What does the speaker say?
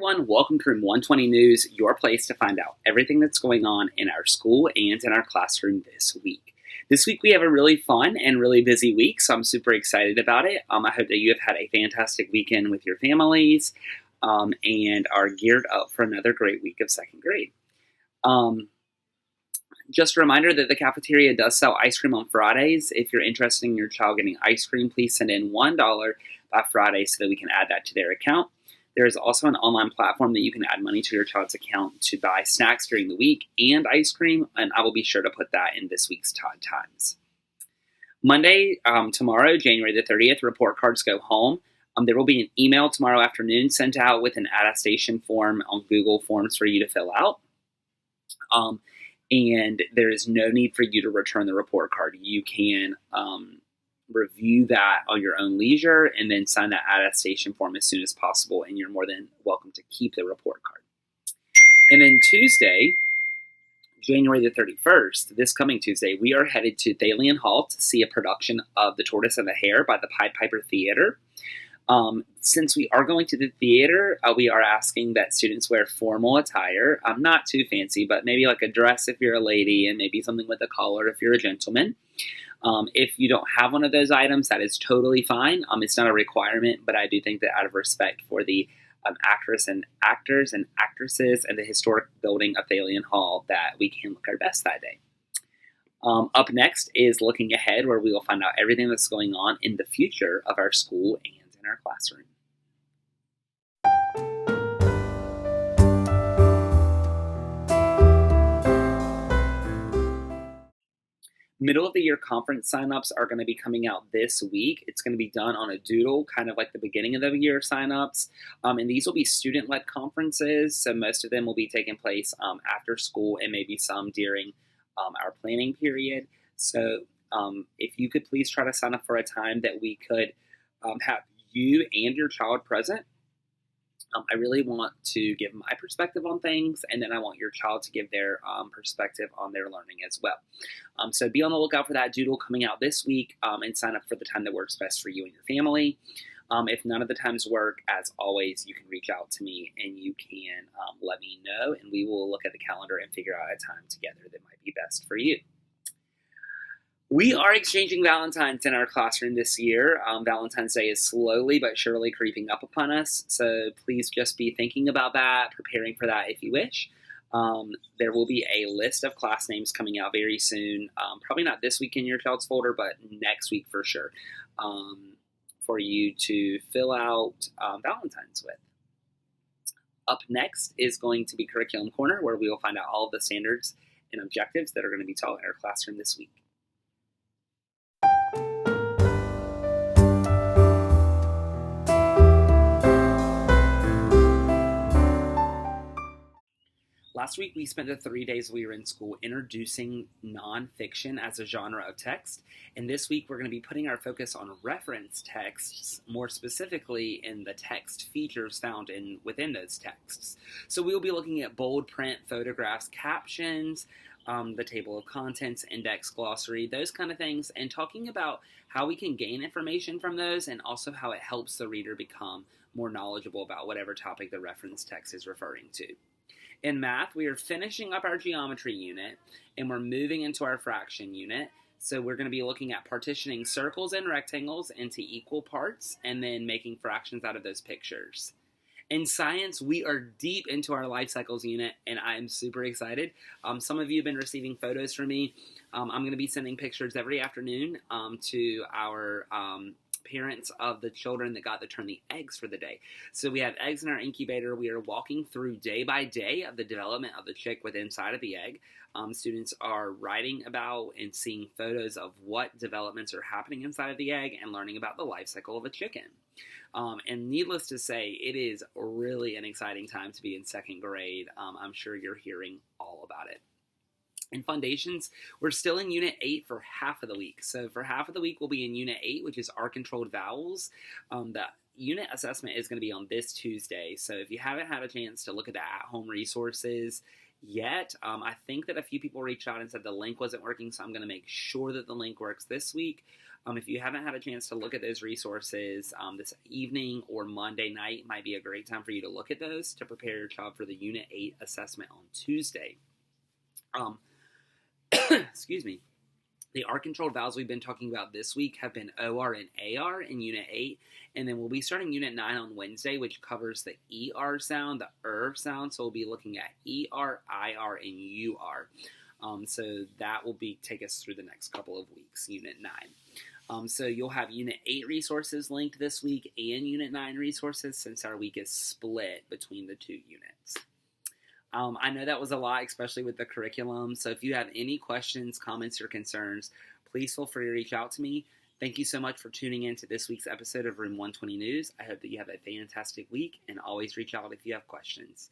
everyone, welcome to Room 120 News, your place to find out everything that's going on in our school and in our classroom this week. This week we have a really fun and really busy week, so I'm super excited about it. I hope that you have had a fantastic weekend with your families and are geared up for another great week of second grade. Just a reminder that the cafeteria does sell ice cream on Fridays. If you're interested in your child getting ice cream, please send in $1 by Friday so that we can add that to their account. There is also an online platform that you can add money to your child's account to buy snacks during the week and ice cream, and I will be sure to put that in this week's Todd Times. Monday, tomorrow, January the 30th, report cards go home. There will be an email tomorrow afternoon sent out with an attestation form on Google Forms for you to fill out. And there is no need for you to return the report card. You can review that on your own leisure and then sign that attestation form as soon as possible, and you're more than welcome to keep the report card. And then Tuesday, January the 31st, this coming Tuesday, we are headed to Thalian Hall to see a production of The Tortoise and the Hare by the Pied Piper Theater. Since we are going to the theater, we are asking that students wear formal attire. Not too fancy, but maybe like a dress if you're a lady and maybe something with a collar if you're a gentleman. If you don't have one of those items, that is totally fine. It's not a requirement, but I do think that out of respect for the actors and actresses and the historic building of Thalian Hall, that we can look our best that day. Up next is looking ahead, where we will find out everything that's going on in the future of our school and in our classroom. Middle of the year conference signups are going to be coming out this week. It's going to be done on a doodle, kind of like the beginning of the year signups. And these will be student-led conferences, so most of them will be taking place after school and maybe some during our planning period. So if you could please try to sign up for a time that we could have you and your child present. I really want to give my perspective on things, and then I want your child to give their perspective on their learning as well. So be on the lookout for that doodle coming out this week, and sign up for the time that works best for you and your family. If none of the times work, as always, you can reach out to me and you can let me know, and we will look at the calendar and figure out a time together that might be best for you. We are exchanging Valentines in our classroom this year. Valentine's Day is slowly but surely creeping up upon us, so please just be thinking about that, preparing for that if you wish. There will be a list of class names coming out very soon, probably not this week in your child's folder, but next week for sure, for you to fill out Valentines with. Up next is going to be Curriculum Corner, where we will find out all of the standards and objectives that are going to be taught in our classroom this week. Last week, we spent the 3 days we were in school introducing nonfiction as a genre of text, and this week we're going to be putting our focus on reference texts, more specifically in the text features found within those texts. So we will be looking at bold print, photographs, captions, the table of contents, index, glossary, those kind of things, and talking about how we can gain information from those and also how it helps the reader become more knowledgeable about whatever topic the reference text is referring to. In math, we are finishing up our geometry unit, and we're moving into our fraction unit. So we're going to be looking at partitioning circles and rectangles into equal parts, and then making fractions out of those pictures. In science, we are deep into our life cycles unit, and I am super excited. Some of you have been receiving photos from me. I'm going to be sending pictures every afternoon to our parents of the children that got to turn the eggs for the day. So we have eggs in our incubator. We are walking through day by day of the development of the chick within inside of the egg. Students are writing about and seeing photos of what developments are happening inside of the egg and learning about the life cycle of a chicken. And needless to say, it is really an exciting time to be in second grade. I'm sure you're hearing all about it. In Foundations, we're still in Unit 8 for half of the week. So for half of the week, we'll be in Unit 8, which is R-controlled vowels. The unit assessment is going to be on this Tuesday. So if you haven't had a chance to look at the at-home resources yet. I think that a few people reached out and said the link wasn't working, so I'm going to make sure that the link works this week. If you haven't had a chance to look at those resources this evening or Monday night, might be a great time for you to look at those to prepare your child for the Unit 8 assessment on Tuesday. Excuse me. The R-controlled vowels we've been talking about this week have been OR and AR in Unit 8, and then we'll be starting Unit 9 on Wednesday, which covers the ER sound, the sound, so we'll be looking at ER, IR, and UR. So that will take us through the next couple of weeks, Unit 9. So you'll have Unit 8 resources linked this week and Unit 9 resources since our week is split between the two units. I know that was a lot, especially with the curriculum. So if you have any questions, comments, or concerns, please feel free to reach out to me. Thank you so much for tuning in to this week's episode of Room 120 News. I hope that you have a fantastic week, and always reach out if you have questions.